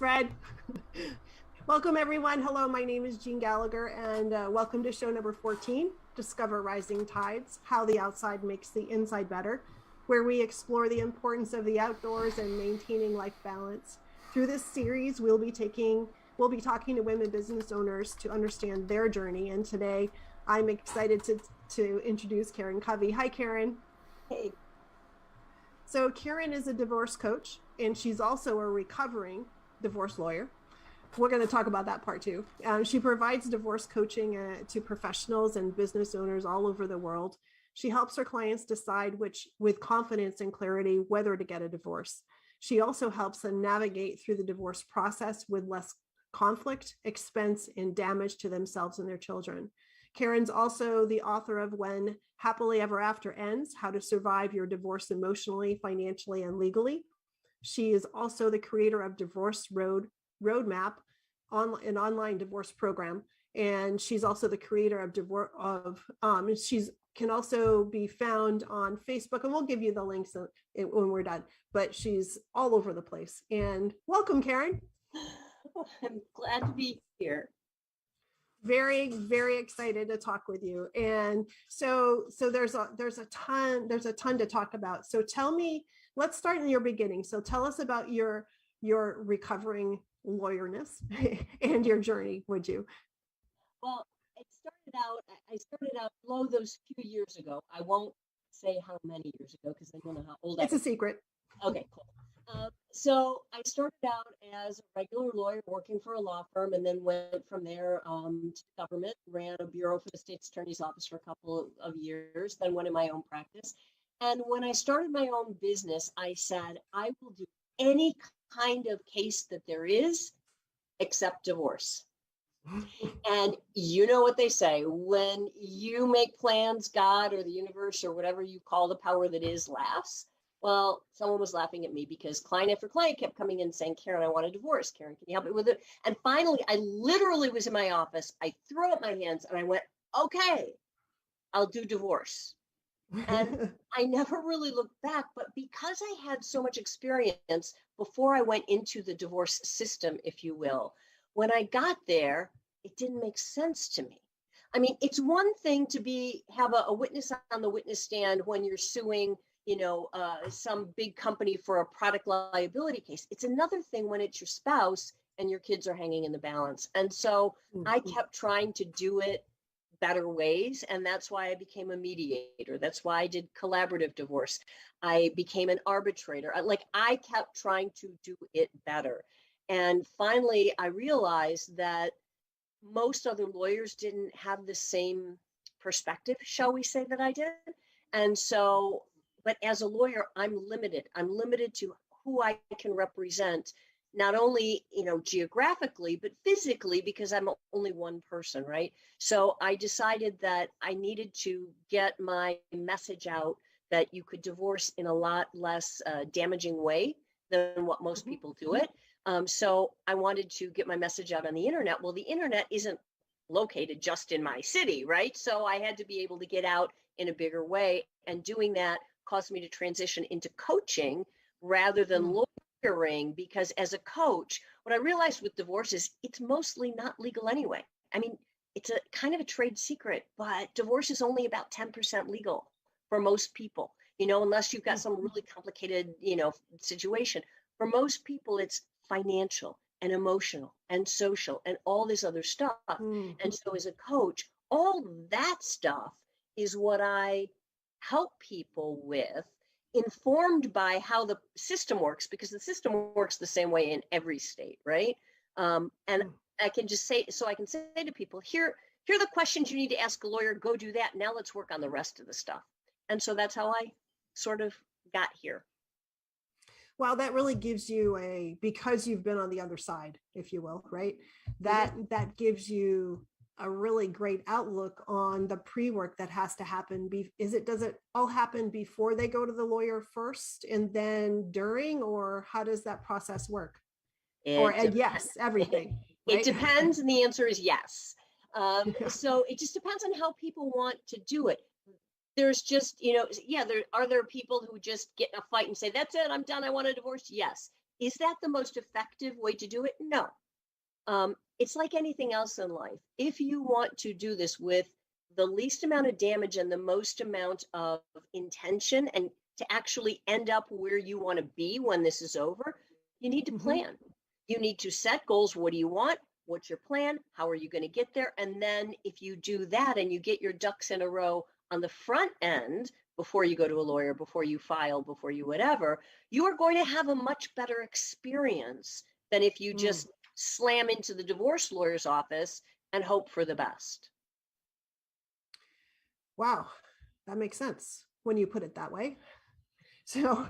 Fred. Welcome, everyone. Hello, my name is Jean Gallagher, and welcome to show number 14, Discover Rising Tides, How the Outside Makes the Inside Better, where we explore the importance of the outdoors and maintaining life balance. Through this series, we'll be talking to women business owners to understand their journey, and today I'm excited to introduce Karen Covy. Hi, Karen. Hey. So Karen is a divorce coach, and she's also a recovering divorce lawyer. We're going to talk about that part too. She provides divorce coaching to professionals and business owners all over the world. She helps her clients decide with confidence and clarity whether to get a divorce. She also helps them navigate through the divorce process with less conflict, expense, and damage to themselves and their children. Karen's also the author of When Happily Ever After Ends, How to Survive Your Divorce Emotionally, Financially, and Legally. She is also the creator of Divorce Roadmap, an online divorce program. And she's also the creator of she's can also be found on Facebook, and we'll give you the links when we're done, but she's all over the place. And welcome, Karen. I'm glad to be here. Very, very excited to talk with you. And so there's a ton to talk about. So let's start in your beginning. So tell us about your recovering lawyerness and your journey, would you? Well, I started out below those few years ago. I won't say how many years ago because I don't know how old I am. It's a secret. Okay, cool. So I started out as a regular lawyer working for a law firm, and then went from there to government, ran a bureau for the state's attorney's office for a couple of years, then went in my own practice. And when I started my own business, I said, I will do any kind of case that there is except divorce. And you know what they say, when you make plans, God or the universe or whatever you call the power that is laughs. Well, someone was laughing at me because client after client kept coming in saying, Karen, I want a divorce. Karen, can you help me with it? And finally, I literally was in my office. I threw up my hands and I went, okay, I'll do divorce. And I never really looked back, but because I had so much experience before I went into the divorce system, if you will, when I got there, it didn't make sense to me. I mean, it's one thing to have a witness on the witness stand when you're suing some big company for a product liability case. It's another thing when it's your spouse and your kids are hanging in the balance. And so I kept trying to do it better ways. And that's why I became a mediator. That's why I did collaborative divorce. I became an arbitrator. I kept trying to do it better. And finally, I realized that most other lawyers didn't have the same perspective, shall we say, that I did. And so, but as a lawyer, I'm limited. I'm limited to who I can represent, not only, geographically, but physically, because I'm only one person, right? So I decided that I needed to get my message out that you could divorce in a lot less damaging way than what most people do it. So I wanted to get my message out on the internet. Well, the internet isn't located just in my city, right? So I had to be able to get out in a bigger way. And doing that caused me to transition into coaching rather than lawyering, because as a coach, what I realized with divorce is it's mostly not legal anyway. I mean, it's a kind of a trade secret, but divorce is only about 10% legal for most people, unless you've got some really complicated, situation. For most people, it's financial and emotional and social and all this other stuff. And so as a coach, all that stuff is what I help people with, informed by how the system works, because the system works the same way in every state, right? And I can just say to people, here are the questions you need to ask a lawyer, go do that. Now let's work on the rest of the stuff. And so that's how I sort of got here. Well, that really gives you because you've been on the other side, if you will, right? That gives you a really great outlook on the pre-work that has to happen. Does it all happen before they go to the lawyer first and then during, or how does that process work? Yes, everything. Right? It depends. And the answer is yes. So it just depends on how people want to do it. There's just, there are people who just get in a fight and say, that's it, I'm done, I want a divorce. Yes. Is that the most effective way to do it? No. It's like anything else in life. If you want to do this with the least amount of damage and the most amount of intention, and to actually end up where you want to be when this is over, you need to plan. You need to set goals. What do you want? What's your plan? How are you going to get there? And then if you do that and you get your ducks in a row on the front end, before you go to a lawyer, before you file, before you whatever, you are going to have a much better experience than if you just slam into the divorce lawyer's office and hope for the best. Wow, that makes sense when you put it that way. So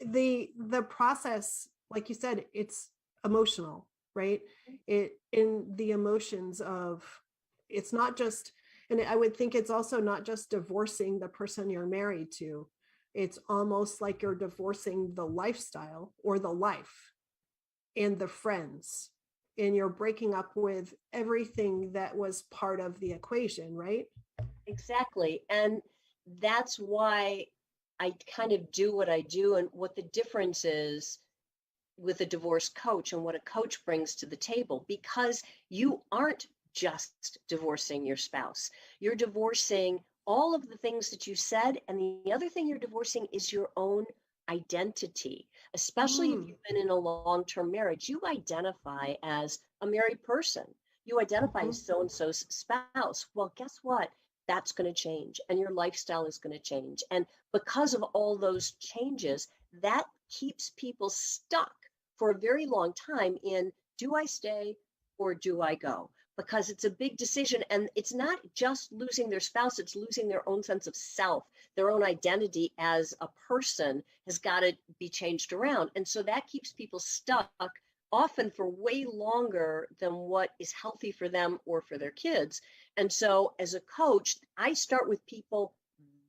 the process, like you said, it's emotional, right? It in the emotions of, it's not just, and I would think it's also not just divorcing the person you're married to. It's almost like you're divorcing the lifestyle or the life and the friends, and you're breaking up with everything that was part of the equation, right? Exactly. And that's why I kind of do what I do, and what the difference is with a divorce coach and what a coach brings to the table, because you aren't just divorcing your spouse. You're divorcing all of the things that you said. And the other thing you're divorcing is your own identity, especially if you've been in a long-term marriage. You identify as a married person. You identify as so-and-so's spouse. Well, guess what? That's going to change, and your lifestyle is going to change. And because of all those changes, that keeps people stuck for a very long time in, do I stay or do I go? Because it's a big decision, and it's not just losing their spouse, it's losing their own sense of self. Their own identity as a person has got to be changed around. And so that keeps people stuck, often for way longer than what is healthy for them or for their kids. And so as a coach, I start with people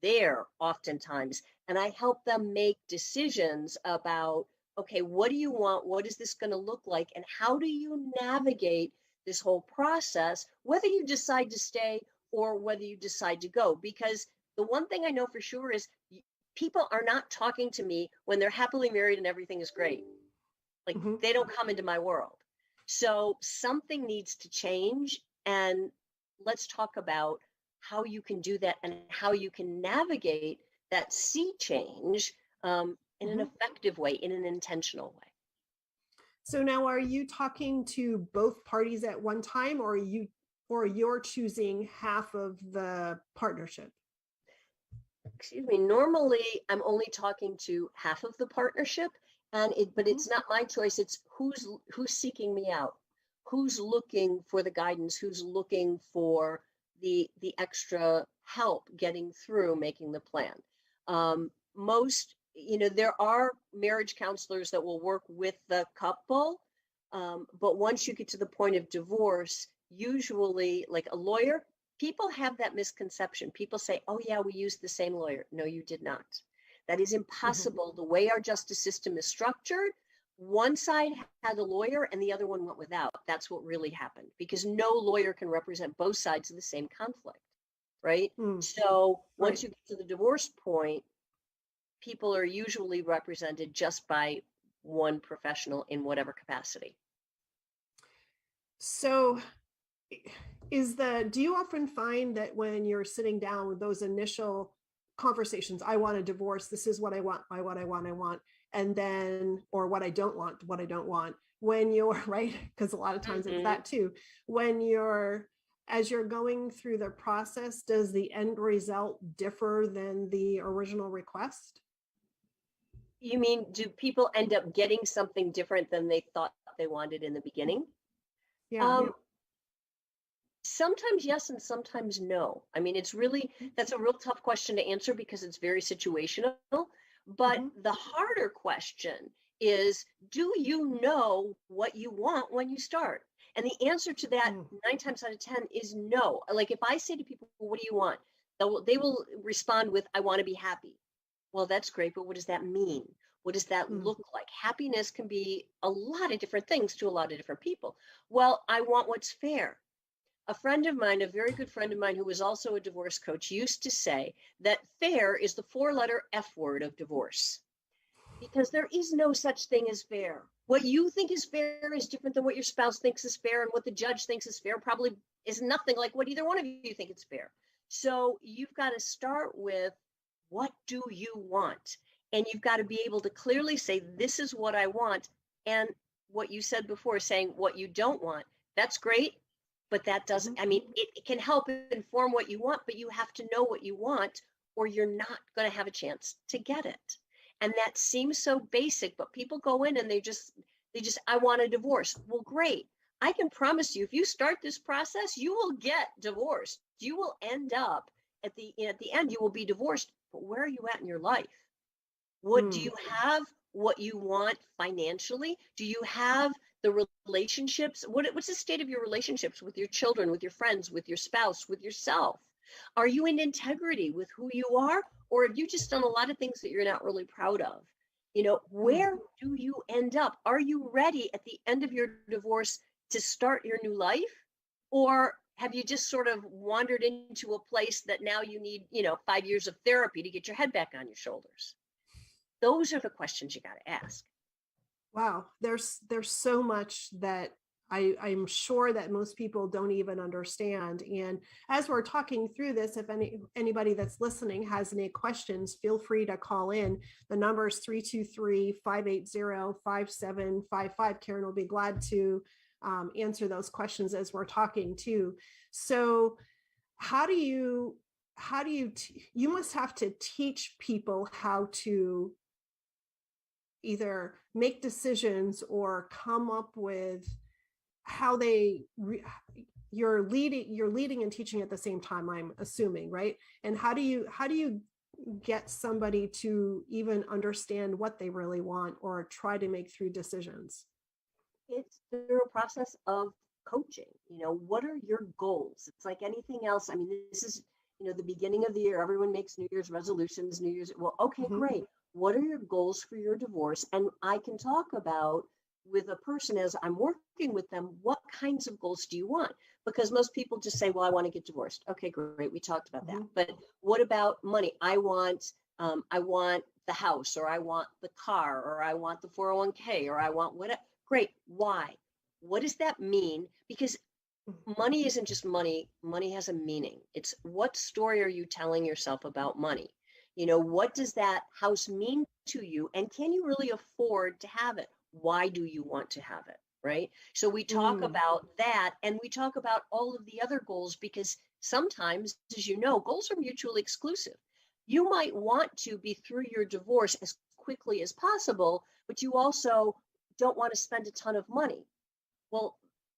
there oftentimes, and I help them make decisions about, okay, what do you want? What is this going to look like? And how do you navigate this whole process, whether you decide to stay or whether you decide to go? Because the one thing I know for sure is people are not talking to me when they're happily married and everything is great. Like, they don't come into my world. So something needs to change. And let's talk about how you can do that and how you can navigate that sea change in an effective way, in an intentional way. So now, are you talking to both parties at one time, or you're choosing half of the partnership? Excuse me. Normally, I'm only talking to half of the partnership, but it's not my choice. It's who's seeking me out, who's looking for the guidance, who's looking for the extra help getting through making the plan. Most, there are marriage counselors that will work with the couple, but once you get to the point of divorce, usually, like a lawyer, people have that misconception. People say, oh yeah, we used the same lawyer. No, you did not. That is impossible. The way our justice system is structured, one side had a lawyer and the other one went without. That's what really happened, because no lawyer can represent both sides of the same conflict, right? So once you get to the divorce point, people are usually represented just by one professional in whatever capacity. So do you often find that when you're sitting down with those initial conversations, I want a divorce, this is what I want, and then, or what I don't want, when you're right, because a lot of times it's that too, as you're going through the process, does the end result differ than the original request? You mean, do people end up getting something different than they thought they wanted in the beginning? Yeah. Sometimes yes, and sometimes no. I mean, that's a real tough question to answer because it's very situational. But the harder question is, do you know what you want when you start? And the answer to that 9 times out of 10 is no. Like, if I say to people, what do you want? They will respond with, I want to be happy. Well, that's great, but what does that mean? What does that look like? Happiness can be a lot of different things to a lot of different people. Well, I want what's fair. A friend of mine, a very good friend of mine who was also a divorce coach, used to say that fair is the 4-letter F word of divorce. because there is no such thing as fair. What you think is fair is different than what your spouse thinks is fair, and what the judge thinks is fair probably is nothing like what either one of you think it's fair. So you've got to start with, what do you want? And you've got to be able to clearly say, this is what I want. And what you said before, saying what you don't want, that's great. But that doesn't, I mean, it can help inform what you want, but you have to know what you want, or you're not going to have a chance to get it. And that seems so basic, but people go in and I want a divorce. Well, great. I can promise you, if you start this process, you will get divorced. You will end up at the end, you will be divorced. But where are you at in your life? What do you have? What you want financially? Do you have the relationships? What's the state of your relationships with your children, with your friends, with your spouse, with yourself? Are you in integrity with who you are? Or have you just done a lot of things that you're not really proud of? Where do you end up? Are you ready at the end of your divorce to start your new life? Or have you just sort of wandered into a place that now you need, 5 years of therapy to get your head back on your shoulders? Those are the questions you got to ask. Wow, there's so much that I'm sure that most people don't even understand. And as we're talking through this, if anybody that's listening has any questions, feel free to call in. The number is 323-580-5755. Karen will be glad to answer those questions as we're talking too. So you must have to teach people how to either make decisions or come up with how you're leading and teaching at the same time, I'm assuming, right? And how do you get somebody to even understand what they really want or try to make through decisions? It's through a process of coaching. What are your goals? It's like anything else. I mean, this is, the beginning of the year, everyone makes New Year's resolutions, well, okay, great. What are your goals for your divorce? And I can talk about with a person as I'm working with them, what kinds of goals do you want? Because most people just say, well, I want to get divorced. Okay, great. We talked about that. But what about money? I want the house, or I want the car, or I want the 401k, or I want whatever. Great. Why? What does that mean? Because money isn't just money. Money has a meaning. It's, what story are you telling yourself about money? What does that house mean to you? And can you really afford to have it? Why do you want to have it? Right? So we talk about that, and we talk about all of the other goals, because sometimes, as you know, goals are mutually exclusive. You might want to be through your divorce as quickly as possible, but you also don't want to spend a ton of money. Well,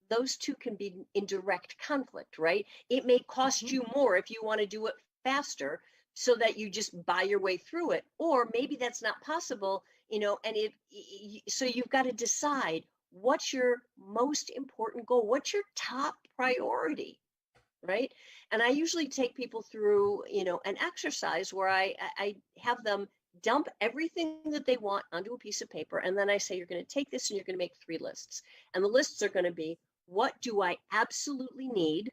those two can be in direct conflict, right? It may cost you more if you want to do it faster, so that you just buy your way through it. Or maybe that's not possible, so you've got to decide, what's your most important goal? What's your top priority, right? And I usually take people through, an exercise where I have them dump everything that they want onto a piece of paper. And then I say, you're going to take this and you're going to make 3 lists. And the lists are going to be, what do I absolutely need?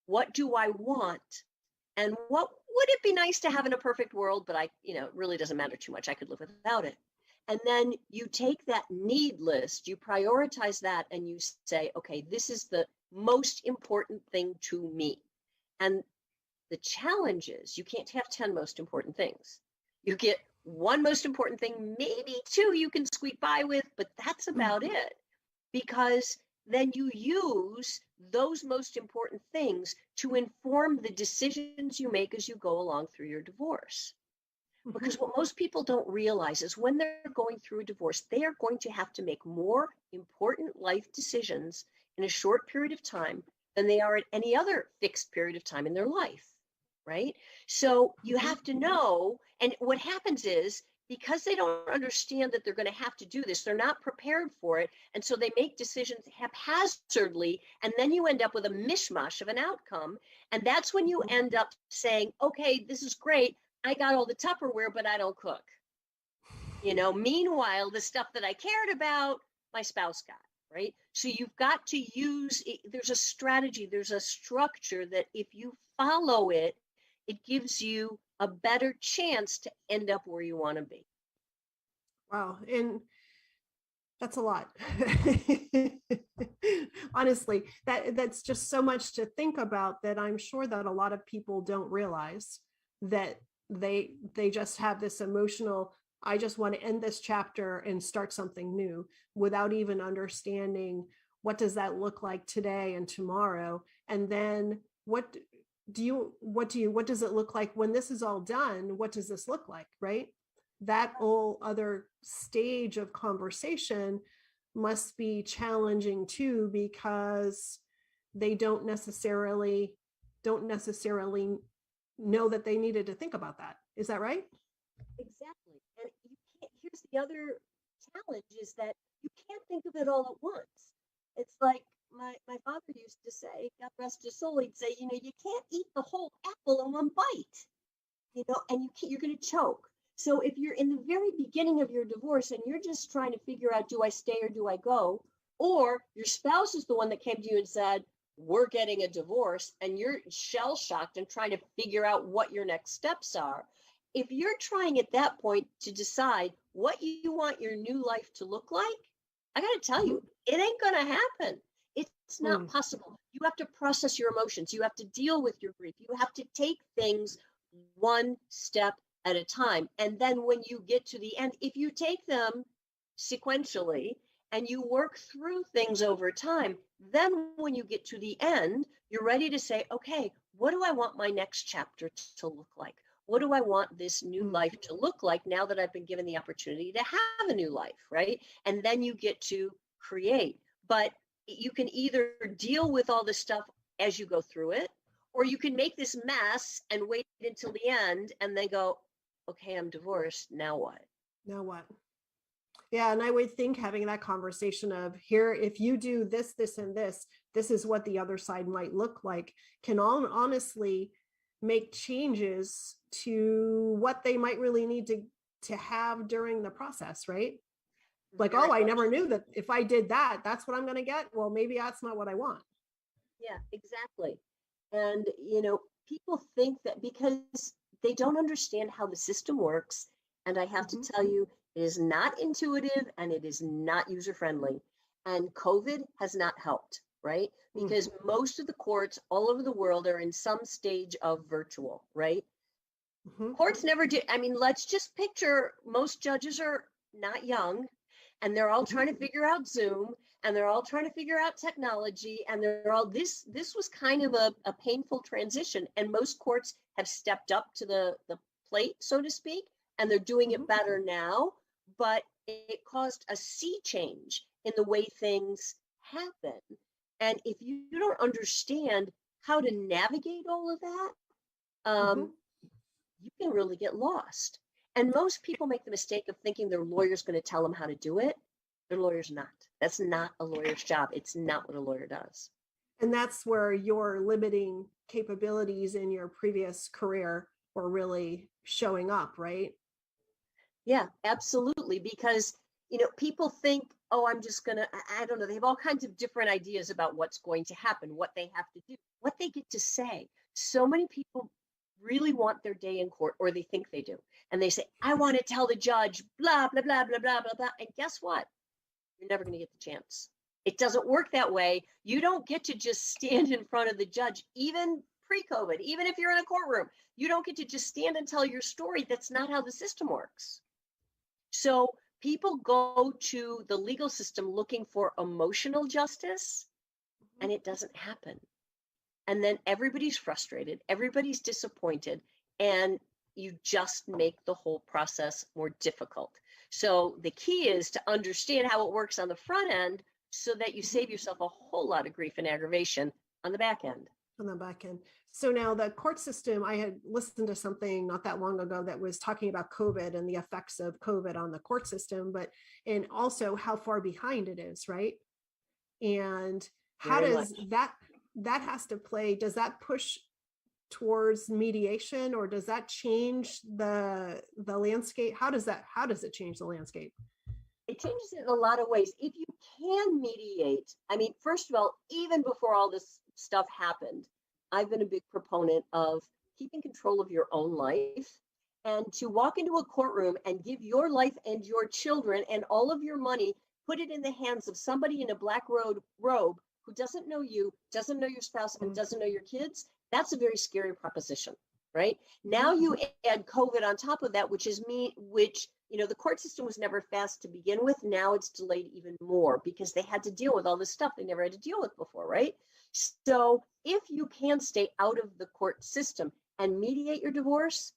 What do I want? And what would it be nice to have in a perfect world, but it really doesn't matter too much. I could live without it. And then you take that need list, you prioritize that, and you say, okay, this is the most important thing to me. And the challenge is, you can't have 10 most important things. You get 1 most important thing, maybe 2 you can squeak by with, but that's about it. Because then you use those most important things to inform the decisions you make as you go along through your divorce. Because what most people don't realize is, when they're going through a divorce, they are going to have to make more important life decisions in a short period of time than they are at any other fixed period of time in their life, right? So you have to know, and what happens is, because they don't understand that they're going to have to do this, they're not prepared for it. And so they make decisions haphazardly, and then you end up with a mishmash of an outcome. And that's when you end up saying, okay, this is great. I got all the Tupperware, but I don't cook. Meanwhile, the stuff that I cared about, my spouse got, right? So you've got to use, there's a strategy, there's a structure that if you follow it, it gives you a better chance to end up where you want to be. Wow. And that's a lot. Honestly, that's just so much to think about, that I'm sure that a lot of people don't realize that they just have this emotional, I just want to end this chapter and start something new, without even understanding what does that look like today and tomorrow. And then what does it look like when this is all done? What does this look like, right? That whole other stage of conversation must be challenging too, because they don't necessarily know that they needed to think about that. Is that right? Exactly. And you can't, here's the other challenge is that you can't think of it all at once. It's like my father used to say, God rest his soul, he'd say, you can't eat the whole apple in one bite, and you're going to choke. So if you're in the very beginning of your divorce and you're just trying to figure out, do I stay or do I go? Or your spouse is the one that came to you and said, we're getting a divorce, and you're shell shocked and trying to figure out what your next steps are. If you're trying at that point to decide what you want your new life to look like, I got to tell you, it ain't going to happen. It's not possible. You have to process your emotions. You have to deal with your grief. You have to take things one step at a time. And then when you get to the end, if you take them sequentially and you work through things over time, then when you get to the end, you're ready to say, okay, what do I want my next chapter to look like? What do I want this new life to look like now that I've been given the opportunity to have a new life, right? And then you get to create. But you can either deal with all this stuff as you go through it, or you can make this mess and wait until the end and then go, okay, I'm divorced. Now what? Now what? Yeah, and I would think having that conversation of, here, if you do this, this, and this is what the other side might look like, can all honestly make changes to what they might really need to have during the process, right? Like, Very oh, I much. never knew that if I did that, that's what I'm going to get. Well, maybe that's not what I want. Yeah, exactly. And, people think that because they don't understand how the system works, and I have to tell you, it is not intuitive and it is not user friendly. And COVID has not helped, right? Because most of the courts all over the world are in some stage of virtual, right? Courts never did. I mean, let's just picture most judges are not young, and they're all trying to figure out Zoom, and they're all trying to figure out technology, and they're all this was kind of a painful transition, and most courts have stepped up to the plate, so to speak, and they're doing it better now, but it caused a sea change in the way things happen. And if you don't understand how to navigate all of that, you can really get lost. And most people make the mistake of thinking their lawyer's going to tell them how to do it. Their lawyer's not. That's not a lawyer's job. It's not what a lawyer does. And that's where your limiting capabilities in your previous career were really showing up, right? Yeah, absolutely. Because, people think, oh, I'm just going to, I don't know, they have all kinds of different ideas about what's going to happen, what they have to do, what they get to say. So many people really want their day in court, or they think they do. And they say, I want to tell the judge, blah, blah, blah, blah, blah, blah, blah. And guess what? You're never going to get the chance. It doesn't work that way. You don't get to just stand in front of the judge, even pre-COVID, even if you're in a courtroom. You don't get to just stand and tell your story. That's not how the system works. So people go to the legal system looking for emotional justice, and it doesn't happen. And then everybody's frustrated, everybody's disappointed, and you just make the whole process more difficult. So the key is to understand how it works on the front end so that you save yourself a whole lot of grief and aggravation on the back end. On the back end. So now the court system, I had listened to something not that long ago that was talking about COVID and the effects of COVID on the court system, and also how far behind it is, right? And how Very does much. that has to play, does that push towards mediation, or does that change the landscape? How does it change the landscape? It changes it in a lot of ways. If you can mediate, I mean, first of all, even before all this stuff happened, I've been a big proponent of keeping control of your own life And to walk into a courtroom and give your life and your children and all of your money, put it in the hands of somebody in a black robe who doesn't know you, doesn't know your spouse, and doesn't know your kids, that's a very scary proposition, right? Now you add COVID on top of that, which the court system was never fast to begin with. Now it's delayed even more because they had to deal with all this stuff they never had to deal with before, right? So if you can stay out of the court system and mediate your divorce,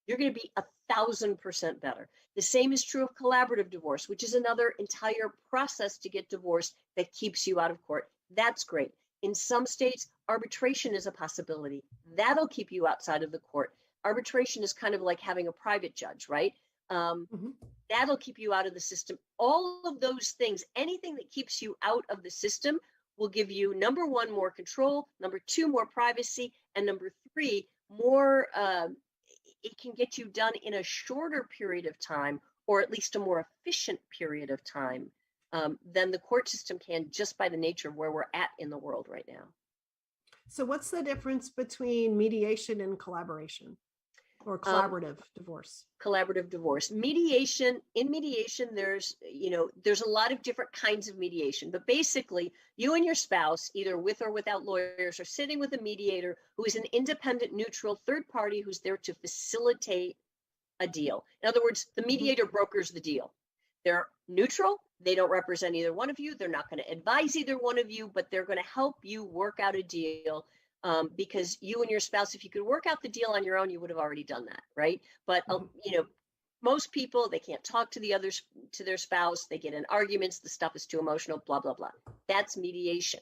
you're going to be 1,000% better. The same is true of collaborative divorce, which is another entire process to get divorced that keeps you out of court. That's great. In some states, arbitration is a possibility. That'll keep you outside of the court. Arbitration is kind of like having a private judge, right? That'll keep you out of the system. All of those things, anything that keeps you out of the system will give you, number one, more control, number two, more privacy, and number three, more, it can get you done in a shorter period of time, or at least a more efficient period of time than the court system can, just by the nature of where we're at in the world right now. So what's the difference between mediation and collaboration or collaborative divorce? Collaborative divorce. In mediation, there's a lot of different kinds of mediation, but basically you and your spouse, either with or without lawyers, are sitting with a mediator who is an independent, neutral third party who's there to facilitate a deal. In other words, the mediator brokers the deal. They're neutral. They don't represent either one of you. They're not going to advise either one of you, but they're going to help you work out a deal. Because you and your spouse, if you could work out the deal on your own, you would have already done that, right? But most people, they can't talk to their spouse. They get in arguments. The stuff is too emotional. Blah blah blah. That's mediation.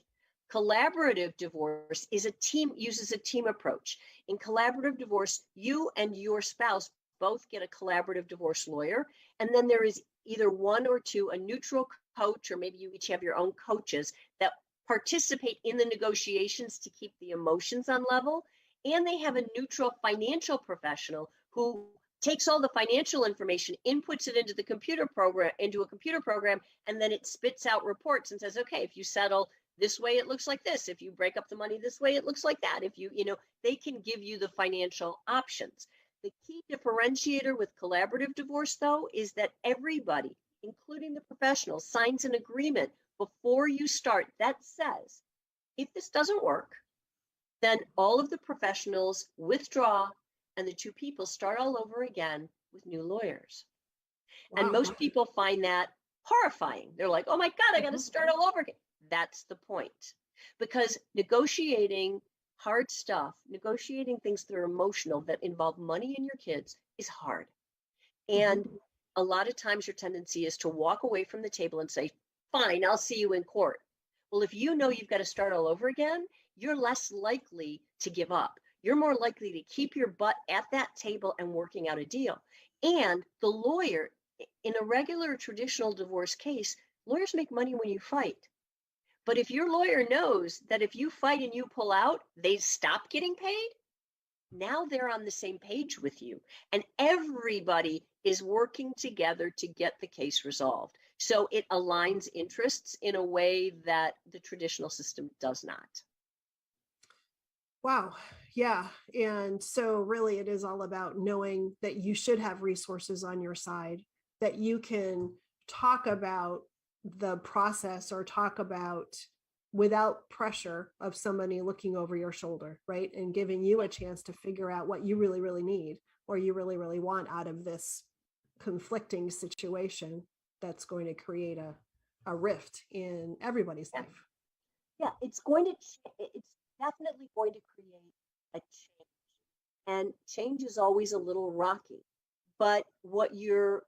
Collaborative divorce uses a team approach. In collaborative divorce, you and your spouse both get a collaborative divorce lawyer, and then there is either one or two, a neutral coach, or maybe you each have your own coaches that participate in the negotiations to keep the emotions on level. And they have a neutral financial professional who takes all the financial information, inputs it into a computer program, and then it spits out reports and says, okay, if you settle this way, it looks like this. If you break up the money this way, it looks like that. If they can give you the financial options. The key differentiator with collaborative divorce, though, is that everybody, including the professionals, signs an agreement before you start that says, if this doesn't work, then all of the professionals withdraw and the two people start all over again with new lawyers. Wow. And most people find that horrifying. They're like, oh my God, I got to start all over again. That's the point. Because negotiating hard stuff, negotiating things that are emotional, that involve money and your kids, is hard. And a lot of times your tendency is to walk away from the table and say, fine, I'll see you in court. Well, if you know you've got to start all over again, you're less likely to give up. You're more likely to keep your butt at that table and working out a deal. And the lawyer, in a regular traditional divorce case, lawyers make money when you fight. But if your lawyer knows that if you fight and you pull out, they stop getting paid, now they're on the same page with you. And everybody is working together to get the case resolved. So it aligns interests in a way that the traditional system does not. Wow. Yeah. And so really it is all about knowing that you should have resources on your side, that you can talk about the process or talk about without pressure of somebody looking over your shoulder, right? And giving you a chance to figure out what you really, really need or you really, really want out of this conflicting situation that's going to create a rift in everybody's life. Yeah, it's definitely going to create a change. And change is always a little rocky. But what you're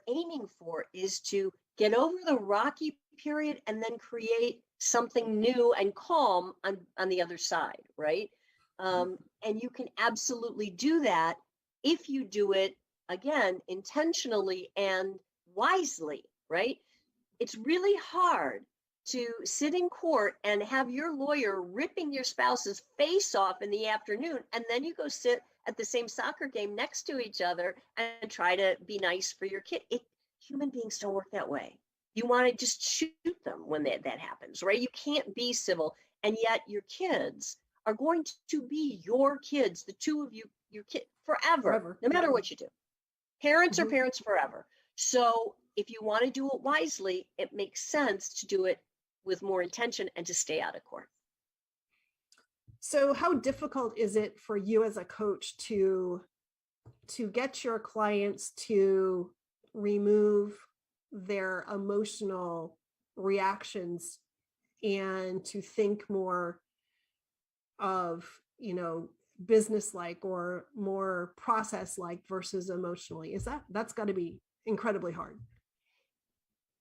aiming for is to get over the rocky period and then create something new and calm on the other side, right? And you can absolutely do that if you do it, again, intentionally and wisely, right? It's really hard to sit in court and have your lawyer ripping your spouse's face off in the afternoon, and then you go sit at the same soccer game next to each other and try to be nice for your kid. Human beings don't work that way. You want to just shoot them when that happens, right? You can't be civil. And yet your kids are going to be your kids, the two of you, your kid forever, Forever. no matter Yeah. what you do. Parents are Mhm. parents forever. So if you want to do it wisely, it makes sense to do it with more intention and to stay out of court. So how difficult is it for you as a coach to get your clients to remove their emotional reactions and to think more of, business like or more process like versus emotionally? That's got to be incredibly hard?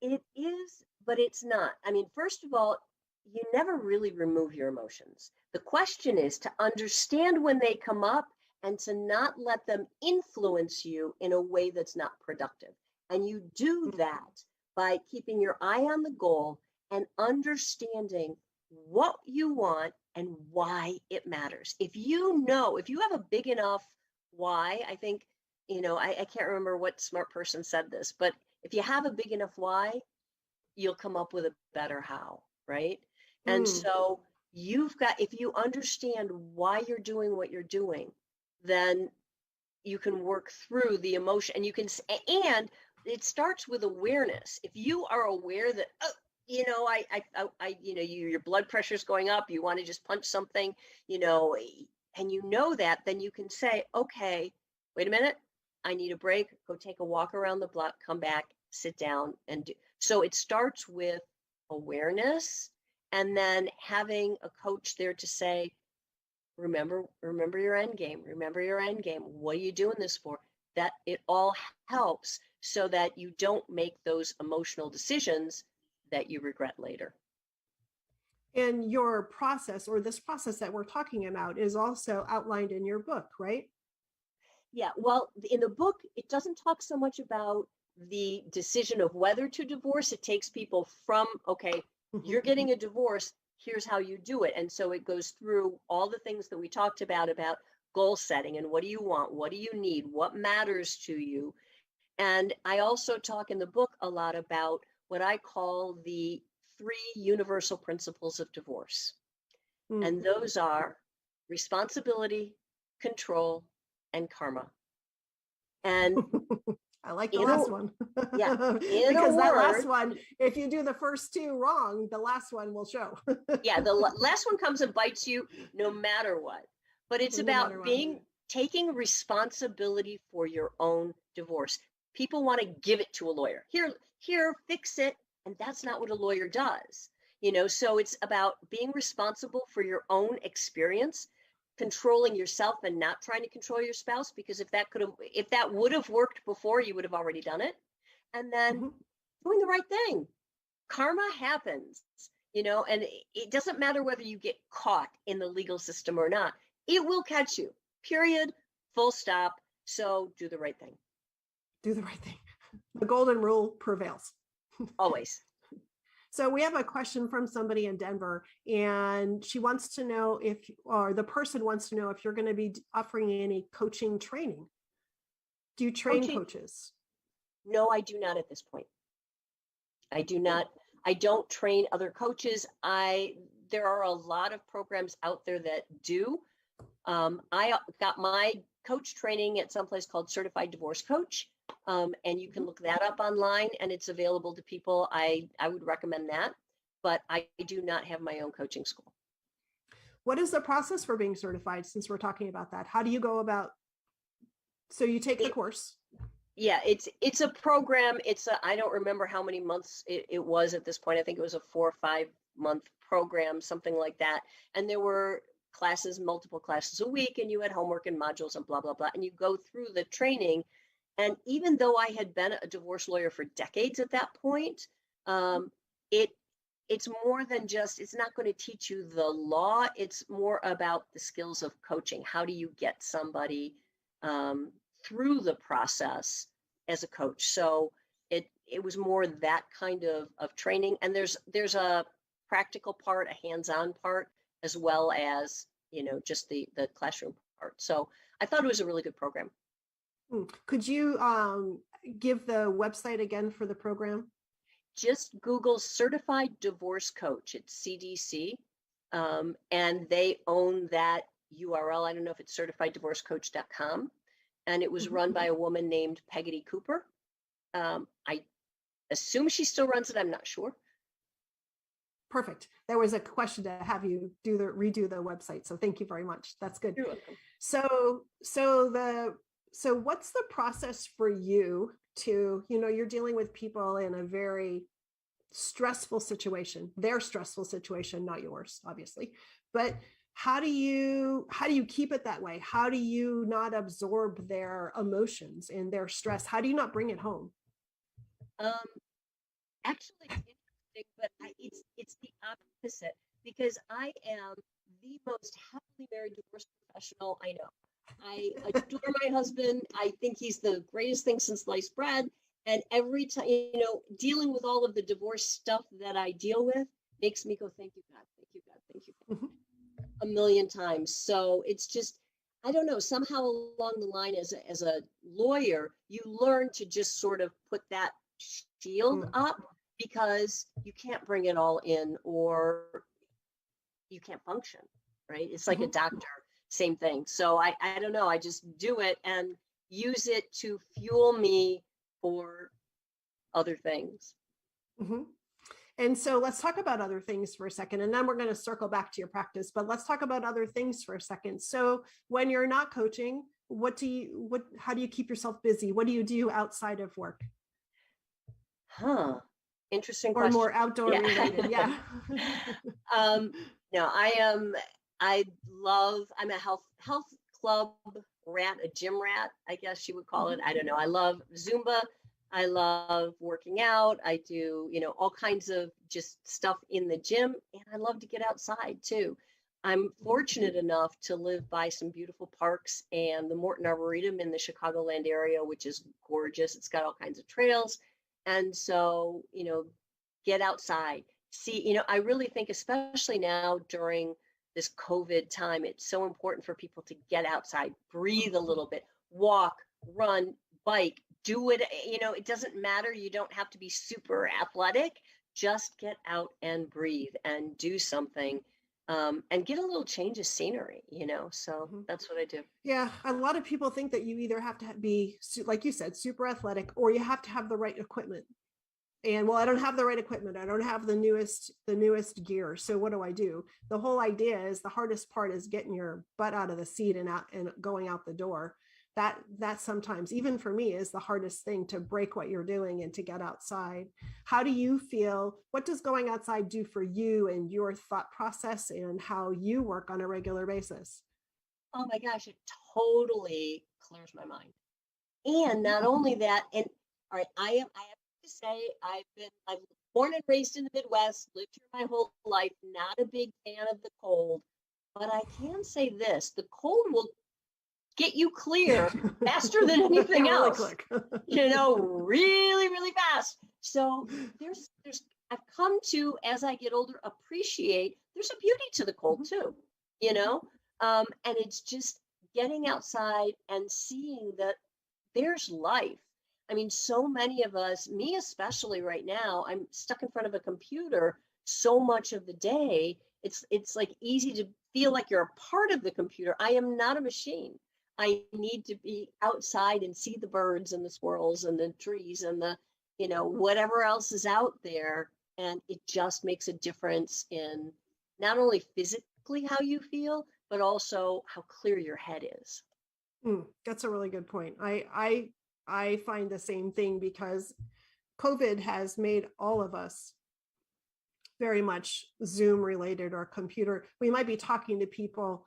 It is, but it's not. I mean, first of all, you never really remove your emotions. The question is to understand when they come up and to not let them influence you in a way that's not productive. And you do that by keeping your eye on the goal and understanding what you want and why it matters. If you have a big enough why, I think, I can't remember what smart person said this, but if you have a big enough why, you'll come up with a better how, right? And Mm. so if you understand why you're doing what you're doing, then you can work through the emotion and it starts with awareness. If you are aware that, oh, your blood pressure's going up, you want to just punch something, and that, then you can say, okay, wait a minute, I need a break, go take a walk around the block, come back, sit down and do. So it starts with awareness and then having a coach there to say, remember your end game. Remember your end game. What are you doing this for? That it all helps so that you don't make those emotional decisions that you regret later. And your process, or this process that we're talking about, is also outlined in your book, right? Yeah, well, in the book, it doesn't talk so much about the decision of whether to divorce. It takes people from, okay, you're getting a divorce, here's how you do it. And so it goes through all the things that we talked about goal setting and what do you want? What do you need? What matters to you? And I also talk in the book a lot about what I call the 3 universal principles of divorce. Mm. And those are responsibility, control, and karma. And I like the last one. Yeah, in a Because that last word, one, if you do the first 2 wrong, the last one will show. yeah, the last one comes and bites you no matter what. But it's No matter about what. taking responsibility for your own divorce. People want to give it to a lawyer. Here, fix it. And that's not what a lawyer does. So it's about being responsible for your own experience, controlling yourself and not trying to control your spouse, because if that would have worked before, you would have already done it. And then doing the right thing. Karma happens, and it doesn't matter whether you get caught in the legal system or not. It will catch you, period, full stop. So do the right thing. Do the right thing. The golden rule prevails. Always. So we have a question from somebody in Denver, and she wants to know the person wants to know if you're going to be offering any coaching training. Do you train coaches? No, I do not at this point. I do not. I don't train other coaches. There are a lot of programs out there that do. I got my coach training at some place called Certified Divorce Coach. And you can look that up online and it's available to people. I would recommend that, but I do not have my own coaching school. What is the process for being certified, since we're talking about that? How do you go about? So you take the course. Yeah, it's a program. I don't remember how many months it was at this point. I think it was a 4 or 5 month program, something like that. And there were classes, multiple classes a week, and you had homework and modules and blah, blah, blah. And you go through the training. And even though I had been a divorce lawyer for decades at that point, it's more than just, it's not going to teach you the law. It's more about the skills of coaching. How do you get somebody through the process as a coach? So it was more that kind of training. And there's a practical part, a hands-on part, as well as, just the classroom part. So I thought it was a really good program. Could you give the website again for the program? Just Google Certified Divorce Coach. It's CDC. And they own that URL. I don't know if it's certifieddivorcecoach.com. And it was run by a woman named Peggotty Cooper. I assume she still runs it. I'm not sure. Perfect. There was a question to have you redo the website. So thank you very much. That's good. You're welcome. So what's the process for you to, you're dealing with people in a very stressful situation, their stressful situation, not yours, obviously, but how do you keep it that way? How do you not absorb their emotions and their stress? How do you not bring it home? Actually, it's interesting, but it's the opposite, because I am the most happily married divorce professional I know. I adore my husband. I think he's the greatest thing since sliced bread. And every time, dealing with all of the divorce stuff that I deal with makes me go, thank you, God, thank you, God, thank you, God, a million times. So it's just, I don't know, somehow along the line as a lawyer, you learn to just sort of put that shield up, because you can't bring it all in or you can't function, right? It's like a doctor, same thing. So I don't know, I just do it and use it to fuel me for other things. And so let's talk about other things for a second, and then we're going to circle back to your practice, but let's talk about other things for a second. So when you're not coaching, how do you keep yourself busy? What do you do outside of work? Interesting or question. More outdoor related. Yeah. No, I'm a health club rat, a gym rat, I guess you would call it. I don't know. I love Zumba. I love working out. I do, all kinds of just stuff in the gym, and I love to get outside too. I'm fortunate enough to live by some beautiful parks and the Morton Arboretum in the Chicagoland area, which is gorgeous. It's got all kinds of trails. And so, get outside, see, I really think, especially now during this COVID time, it's so important for people to get outside, breathe a little bit, walk, run, bike, do it. It doesn't matter. You don't have to be super athletic. Just get out and breathe and do something, and get a little change of scenery, so that's what I do. Yeah. A lot of people think that you either have to be, like you said, super athletic, or you have to have the right equipment. And well, I don't have the right equipment. I don't have the newest gear. So what do? The whole idea is the hardest part is getting your butt out of the seat and out and going out the door. That sometimes, even for me, is the hardest thing, to break what you're doing and to get outside. How do you feel? What does going outside do for you and your thought process and how you work on a regular basis? Oh my gosh, it totally clears my mind. And not only that, and all right, I have to say, I'm born and raised in the Midwest, lived here my whole life, not a big fan of the cold, but I can say this: the cold will get you clear faster than anything really else. Quick. Really, really fast. So I've come to, as I get older, appreciate there's a beauty to the cold too, and it's just getting outside and seeing that there's life. I mean, so many of us, me especially right now, I'm stuck in front of a computer so much of the day. It's like easy to feel like you're a part of the computer. I am not a machine. I need to be outside and see the birds and the squirrels and the trees and the, whatever else is out there. And it just makes a difference in not only physically how you feel, but also how clear your head is. That's a really good point. I find the same thing, because COVID has made all of us very much Zoom related or computer. We might be talking to people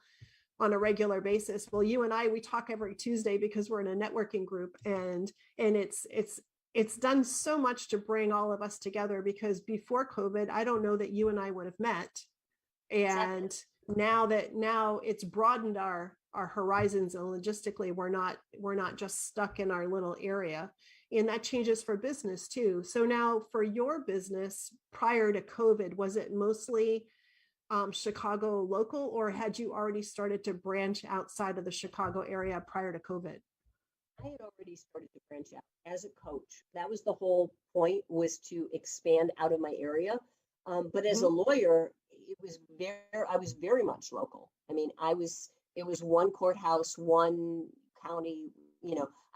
on a regular basis. Well, you and I, we talk every Tuesday because we're in a networking group, and it's done so much to bring all of us together, because before COVID, I don't know that you and I would have met. And exactly. Now it's broadened our horizons, and logistically we're not just stuck in our little area, and that changes for business too. So now for your business, prior to COVID, was it mostly Chicago local, or had you already started to branch outside of the Chicago area prior to COVID? I had already started to branch out as a coach. That was the whole point, was to expand out of my area. But as a lawyer, I was very much local. I mean, it was one courthouse, one county,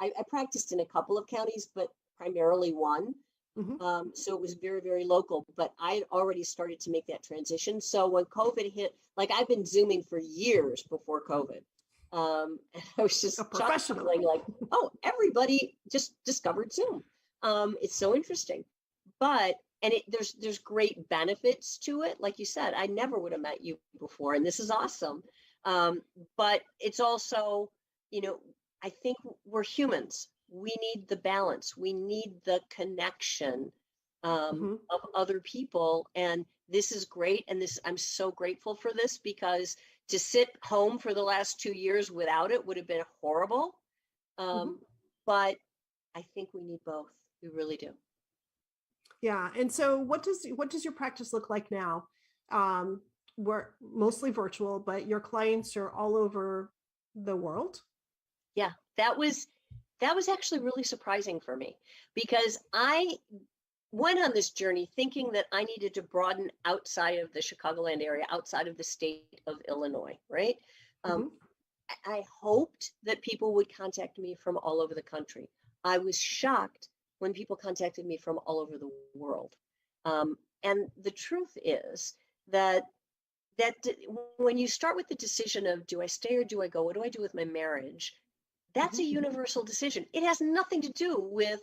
I practiced in a couple of counties, but primarily one. Hmm. So it was very, very local, but I had already started to make that transition. So when COVID hit, like I've been Zooming for years before COVID. And I was A just professional. chuckling like, oh, everybody just discovered Zoom. It's so interesting. But there's great benefits to it. Like you said, I never would have met you before, and this is awesome. Um, but it's also, you know, I think we're humans. We need the balance. We need the connection Hmm. of other people. And this is great. And I'm so grateful for this because to sit home for the last 2 years without it would have been horrible. Hmm. But I think we need both. We really do. Yeah. And so what does your practice look like now? Um, we're mostly virtual, but your clients are all over the world. Yeah, that was actually really surprising for me because I went on this journey thinking that I needed to broaden outside of the Chicagoland area, outside of the state of Illinois, right? Um, Hmm. I hoped that people would contact me from all over the country. I was shocked when people contacted me from all over the world. And the truth is that that when you start with the decision of do I stay or do I go, what do I do with my marriage? That's Hmm. a universal decision. It has nothing to do with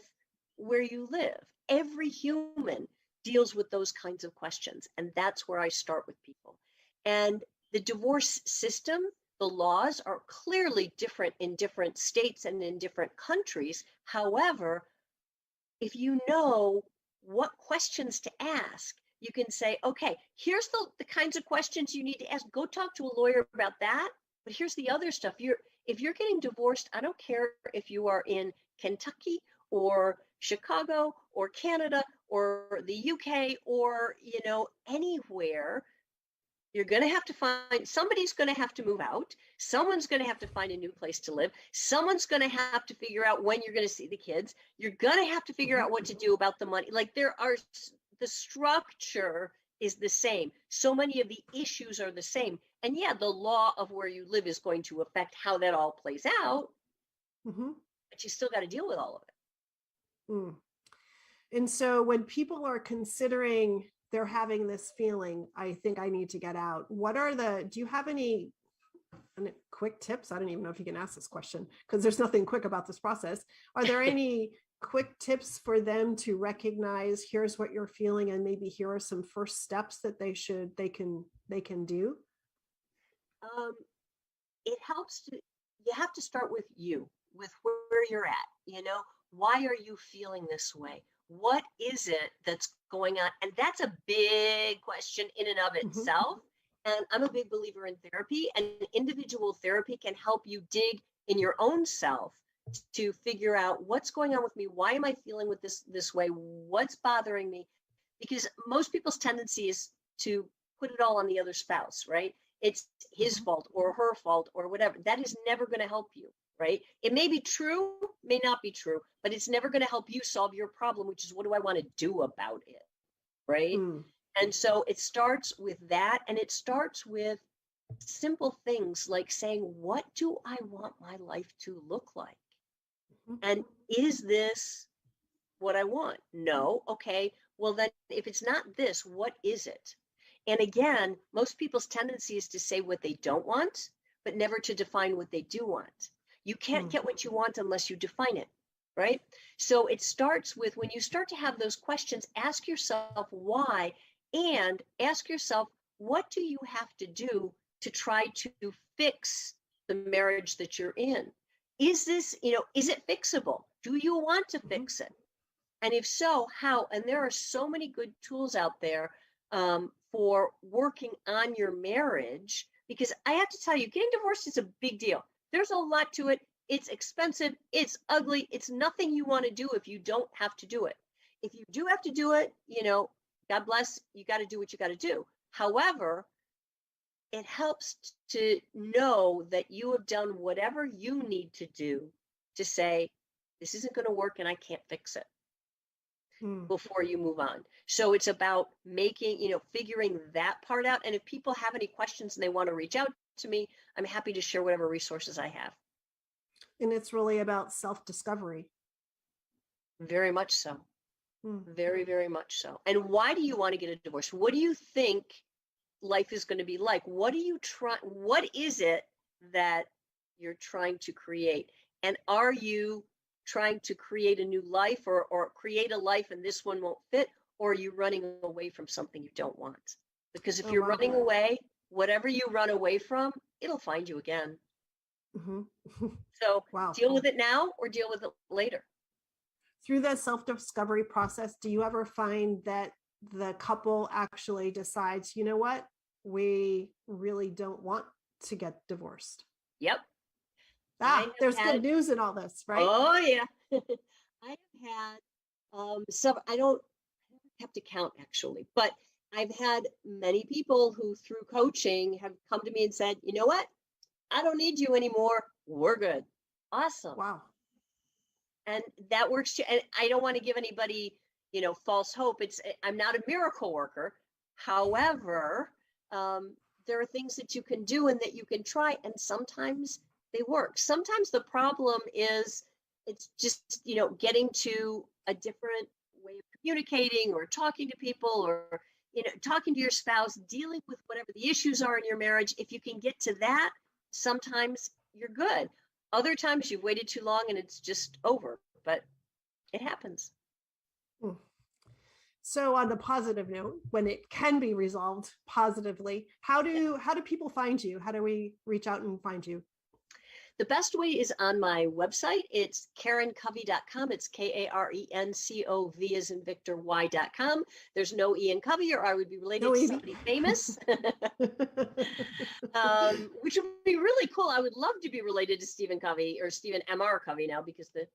where you live. Every human deals with those kinds of questions. And that's where I start with people. And the divorce system, the laws are clearly different in different states and in different countries. However, if you know what questions to ask, you can say, okay, here's the kinds of questions you need to ask. Go talk to a lawyer about that. But here's the other stuff. If you're getting divorced, I don't care if you are in Kentucky or Chicago or Canada or the UK or anywhere, you're going to have to find somebody's going to have to move out. Someone's going to have to find a new place to live. Someone's going to have to figure out when you're going to see the kids. You're going to have to figure Hmm. out what to do about the money. Like the structure is the same. So many of the issues are the same. And yeah, the law of where you live is going to affect how that all plays out, Hmm. but you still got to deal with all of it. Mm. And so when people are considering they're having this feeling, I think I need to get out. Do you have any quick tips? I don't even know if you can ask this question because there's nothing quick about this process. Are there any quick tips for them to recognize here's what you're feeling and maybe here are some first steps that they can do? Um, it helps you have to start with with where you're at. Why are you feeling this way? What is it that's going on? And that's a big question in and of Hmm. itself. And I'm a big believer in therapy, and individual therapy can help you dig in your own self to figure out what's going on with me. Why am I feeling with this way? What's bothering me? Because most people's tendency is to put it all on the other spouse, right? It's his Hmm. fault or her fault or whatever. That is never going to help you, right? It may be true, may not be true, but it's never going to help you solve your problem, which is what do I want to do about it, right? Mm. And so it starts with that, and it starts with simple things like saying, what do I want my life to look like? Mhm. And is this what I want? No. Okay. Well, then if it's not this, what is it? And again, most people's tendency is to say what they don't want, but never to define what they do want. You can't Mm. get what you want unless you define it, right? So it starts with when you start to have those questions, ask yourself why, and ask yourself, what do you have to do to try to fix the marriage that you're in? Is it fixable? Do you want to Mhm. fix it? And if so, how? And there are so many good tools out there for working on your marriage, because I have to tell you, getting divorced is a big deal. There's a lot to it. It's expensive. It's ugly. It's nothing you want to do if you don't have to do it. If you do have to do it, God bless, you got to do what you got to do. However, it helps to know that you have done whatever you need to do to say, this isn't going to work and I can't fix it. Mm. before you move on. So it's about making, figuring that part out. And if people have any questions and they want to reach out to me, I'm happy to share whatever resources I have. And it's really about self-discovery. Very much so. Mm. Very, very much so. And why do you want to get a divorce? What do you think life is going to be like? What is it that you're trying to create? And are you trying to create a new life or create a life and this one won't fit? Or are you running away from something you don't want? Because if Oh, you're wow. running away, whatever you run away from, it'll find you again. Mm-hmm. So Wow. deal with it now or deal with it later. Through the self-discovery process, do you ever find that the couple actually decides, you know what, we really don't want to get divorced? Yep. There's good news in all this, right? Oh yeah. I have had some, I don't have to count actually, but I've had many people who through coaching have come to me and said, you know what? I don't need you anymore. We're good. Awesome. Wow. And that works too. And I don't want to give anybody, false hope. I'm not a miracle worker. However, there are things that you can do and that you can try, and sometimes they work. Sometimes the problem is it's just, getting to a different way of communicating or talking to people or, talking to your spouse, dealing with whatever the issues are in your marriage. If you can get to that, sometimes you're good. Other times you've waited too long and it's just over, but it happens. So on the positive note, when it can be resolved positively, how do people find you? How do we reach out and find you? The best way is on my website. It's KarenCovy.com. It's KarenCovy as in Victor Y.com. There's no E in Covey, or I would be related to somebody famous, which would be really cool. I would love to be related to Stephen Covey or Stephen M.R. Covey now because the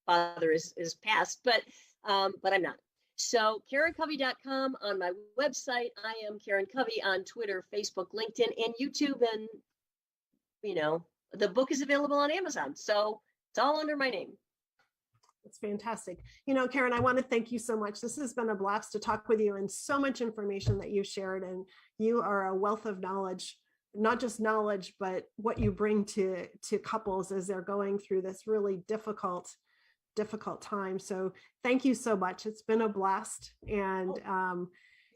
father is passed, but I'm not. So KarenCovy.com on my website. I am Karen Covy on Twitter, Facebook, LinkedIn, and YouTube, and the book is available on Amazon. So it's all under my name. That's fantastic. Karen, I want to thank you so much. This has been a blast to talk with you and so much information that you've shared. And you are a wealth of knowledge, not just knowledge, but what you bring to couples as they're going through this really difficult time. So thank you so much. It's been a blast. And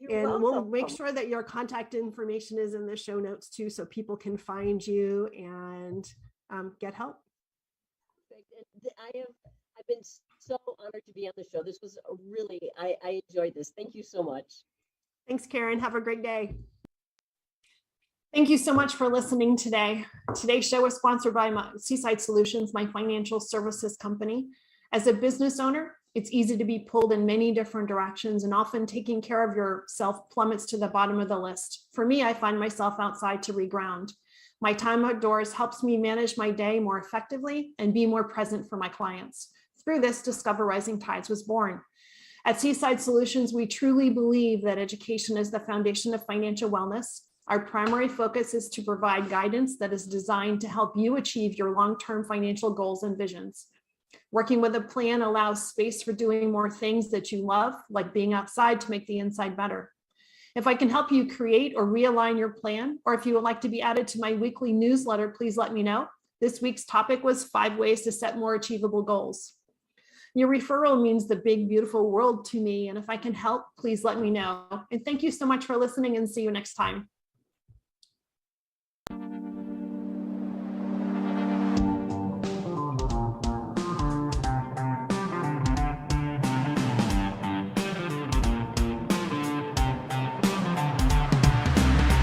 we'll make sure that your contact information is in the show notes too, so people can find you and get help. I've been so honored to be on the show. This was I enjoyed this. Thank you so much. Thanks, Karen. Have a great day. Thank you so much for listening today. Today's show is sponsored by Seaside Solutions, my financial services company. As a business owner, it's easy to be pulled in many different directions, and often taking care of yourself plummets to the bottom of the list. For me, I find myself outside to reground. My time outdoors helps me manage my day more effectively and be more present for my clients. Through this, Discover Rising Tides was born. At Seaside Solutions, we truly believe that education is the foundation of financial wellness. Our primary focus is to provide guidance that is designed to help you achieve your long-term financial goals and visions. Working with a plan allows space for doing more things that you love, like being outside to make the inside better. If I can help you create or realign your plan, or if you would like to be added to my weekly newsletter, please let me know. This week's topic was 5 ways to set more achievable goals. Your referral means the big, beautiful world to me, and if I can help, please let me know. And thank you so much for listening, and see you next time.